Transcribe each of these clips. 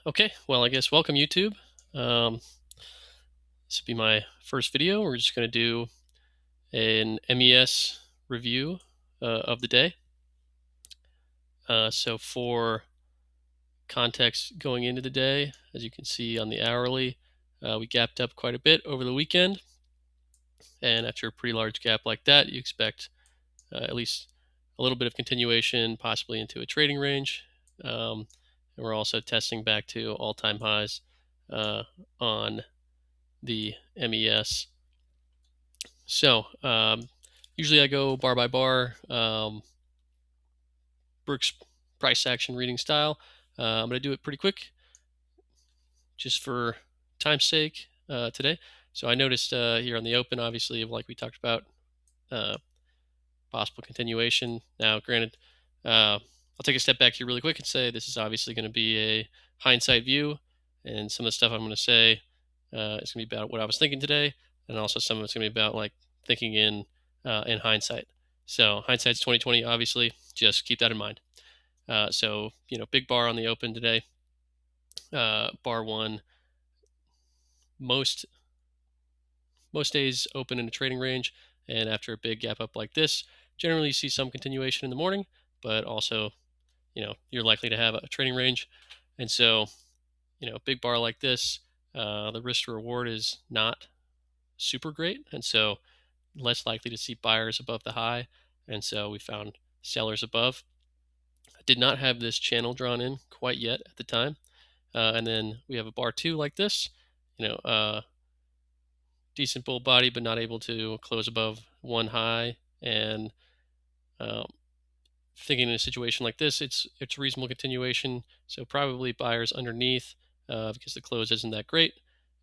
Okay, well, I guess welcome YouTube. Um, this will be my first video. We're just going to do an MES review of the day. So for context going into the day, as you can see on the hourly, we gapped up quite a bit over the weekend. And after a pretty large gap like that, you expect at least a little bit of continuation, possibly into a trading range. And we're also testing back to all-time highs on the MES. So usually I go bar by bar, Brooks price action reading style. I'm going to do it pretty quick just for time's sake today. So I noticed here on the open, obviously, like we talked about, uh, possible continuation. Now, granted, I'll take a step back here really quick and say this is obviously going to be a hindsight view, and some of the stuff I'm going to say is going to be about what I was thinking today, and also some of it's going to be about like thinking in hindsight. So hindsight's 2020, obviously. Just keep that in mind. So big bar on the open today. Bar one, most most days open in a trading range, and after a big gap up like this, generally you see some continuation in the morning, but also you're likely to have a trading range. And so big bar like this, the risk to reward is not super great, and so less likely to see buyers above the high, and so we found sellers above. I did not have this channel drawn in quite yet at the time, and then we have a bar two like this, decent bull body but not able to close above one high. And um, thinking in a situation like this, it's reasonable continuation. So probably buyers underneath because the close isn't that great,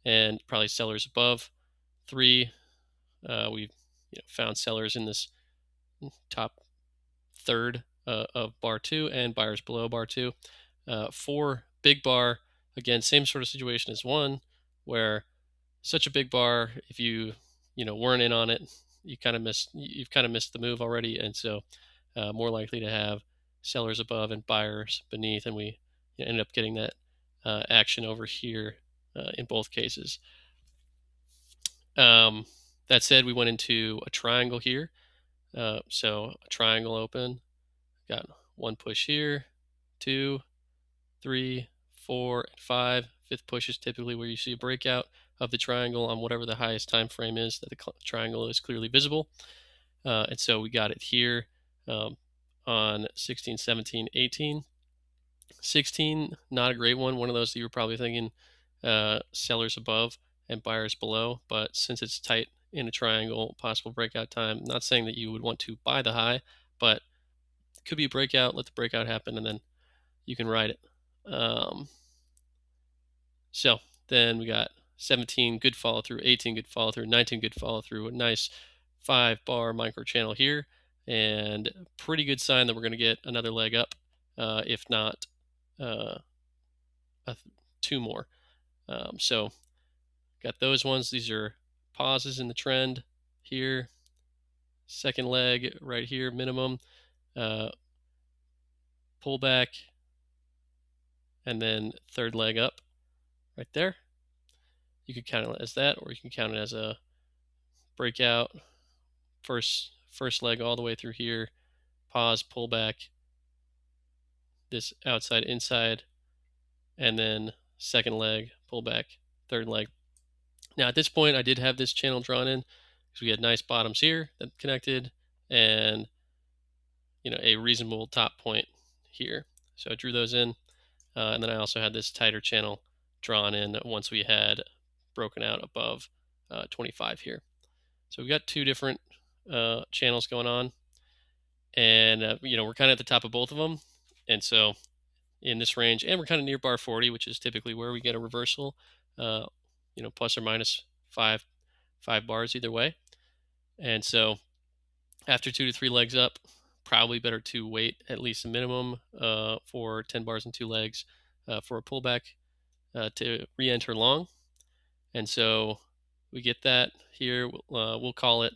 and probably sellers above. Three, we've found sellers in this top third of bar two and buyers below bar two. Four, big bar, again same sort of situation as one, where such a big bar, if you weren't in on it, you've kind of missed the move already, and so more likely to have sellers above and buyers beneath, and we ended up getting that action over here in both cases. That said, we went into a triangle here. So a triangle open, got one push here, two, three, four, and five. Fifth push is typically where you see a breakout of the triangle on whatever the highest time frame is that the triangle is clearly visible. And so we got it here on 16, 17, 18. 16, not a great one. One of those that you were probably thinking sellers above and buyers below. But since it's tight in a triangle, possible breakout time, not saying that you would want to buy the high, but it could be a breakout. Let the breakout happen, and then you can ride it. So then we got 17, good follow through, 18, good follow through, 19, good follow through, a nice 5-bar micro channel here, and pretty good sign that we're going to get another leg up, if not uh, two more. So got those ones. These are pauses in the trend here. Second leg right here, minimum, pullback, and then third leg up right there. You could count it as that, or you can count it as a breakout. First leg all the way through here, pause, pullback, this outside inside, and then second leg, pullback, third leg. Now at this point, I did have this channel drawn in because we had nice bottoms here that connected, and a reasonable top point here. So I drew those in, and then I also had this tighter channel drawn in once we had broken out above 25 here. So we've got two different channels going on, and we're kind of at the top of both of them, and so in this range, and we're kind of near bar 40, which is typically where we get a reversal, plus or minus five bars either way. And so after 2 to 3 legs up, probably better to wait at least a minimum for 10 bars and 2 legs for a pullback to re-enter long. And so we get that here. We'll call it,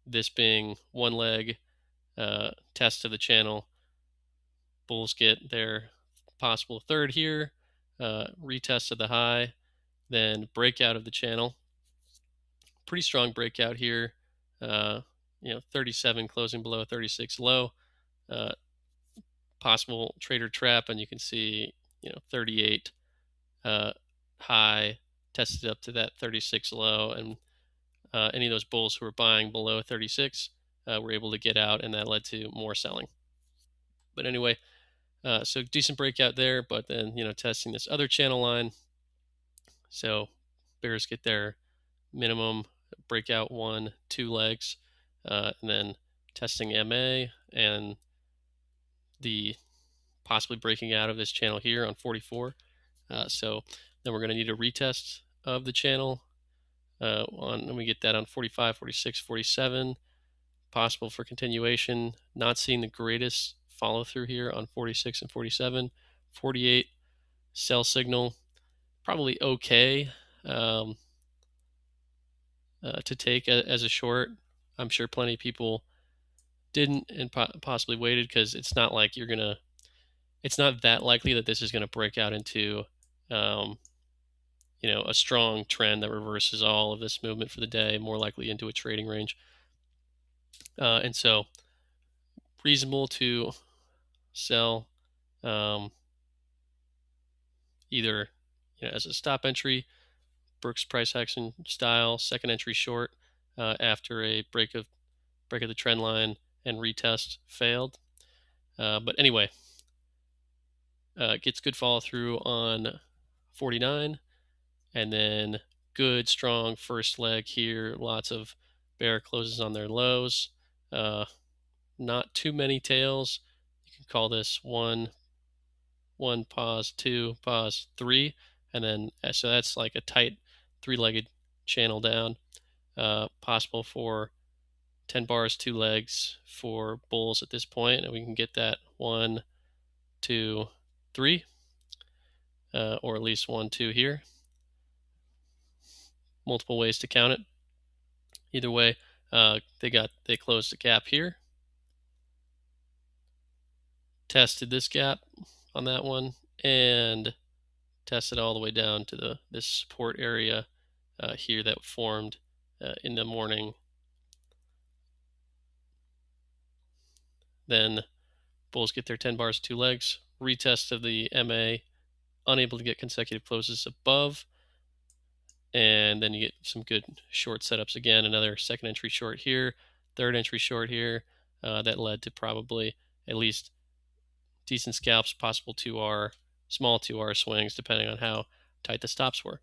this being one leg test of the channel. Bulls get their possible third here, retest of the high, then breakout of the channel. Pretty strong breakout here. 37 closing below 36 low. Uh, Possible trader trap, and you can see 38 high, tested up to that 36 low, and any of those bulls who were buying below 36 were able to get out, and that led to more selling. But anyway, so decent breakout there, but then testing this other channel line. So bears get their minimum breakout 1-2 legs, and then testing MA and the possibly breaking out of this channel here on 44. So then we're going to need a retest of the channel and we get that on 45, 46, 47. Possible for continuation. Not seeing the greatest follow through here on 46 and 47. 48 sell signal, probably okay to take as a short. I'm sure plenty of people didn't and possibly waited, because it's not like it's not that likely that this is going to break out into a strong trend that reverses all of this movement for the day, more likely into a trading range. And so reasonable to sell either as a stop entry, Brooks price action style, second entry short after a break of the trend line and retest failed. But anyway, gets good follow through on 49, and then good strong first leg here. Lots of bear closes on their lows. Not too many tails. You can call this one pause, two pause, three, and then so that's like a tight three-legged channel down. Possible for 10 bars, 2 legs for bulls at this point, and we can get that 1, 2, 3, or at least 1, 2 here. Multiple ways to count it. Either way, they closed the gap here, tested this gap on that one, and tested all the way down to this support area here that formed in the morning. Then bulls get their 10 bars, 2 legs, retest of the MA, unable to get consecutive closes above, and then you get some good short setups again. Another second entry short here, third entry short here. That led to probably at least decent scalps, possible 2R, small 2R swings, depending on how tight the stops were.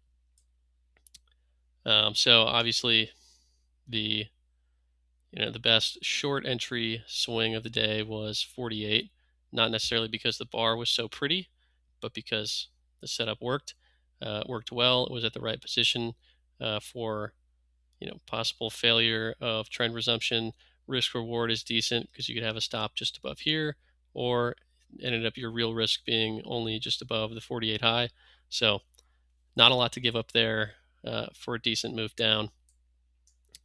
So obviously the best short entry swing of the day was 48, not necessarily because the bar was so pretty, but because the setup worked. Worked well. It was at the right position for possible failure of trend resumption. Risk reward is decent because you could have a stop just above here, or ended up your real risk being only just above the 48 high. So not a lot to give up there for a decent move down.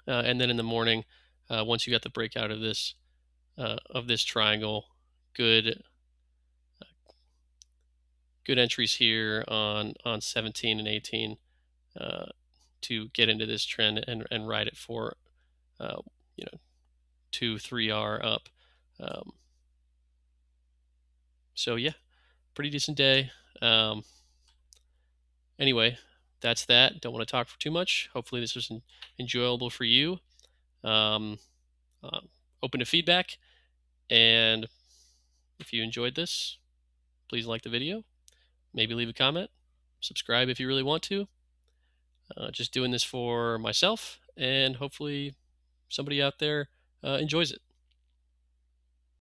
And then in the morning, once you got the breakout of this triangle, good entries here on 17 and 18 to get into this trend and ride it for 2-3R up. So yeah, pretty decent day. Anyway, that's that. Don't want to talk for too much. Hopefully this was enjoyable for you. Open to feedback, and if you enjoyed this, please like the video, maybe leave a comment, subscribe if you really want to. Just doing this for myself, and hopefully somebody out there enjoys it.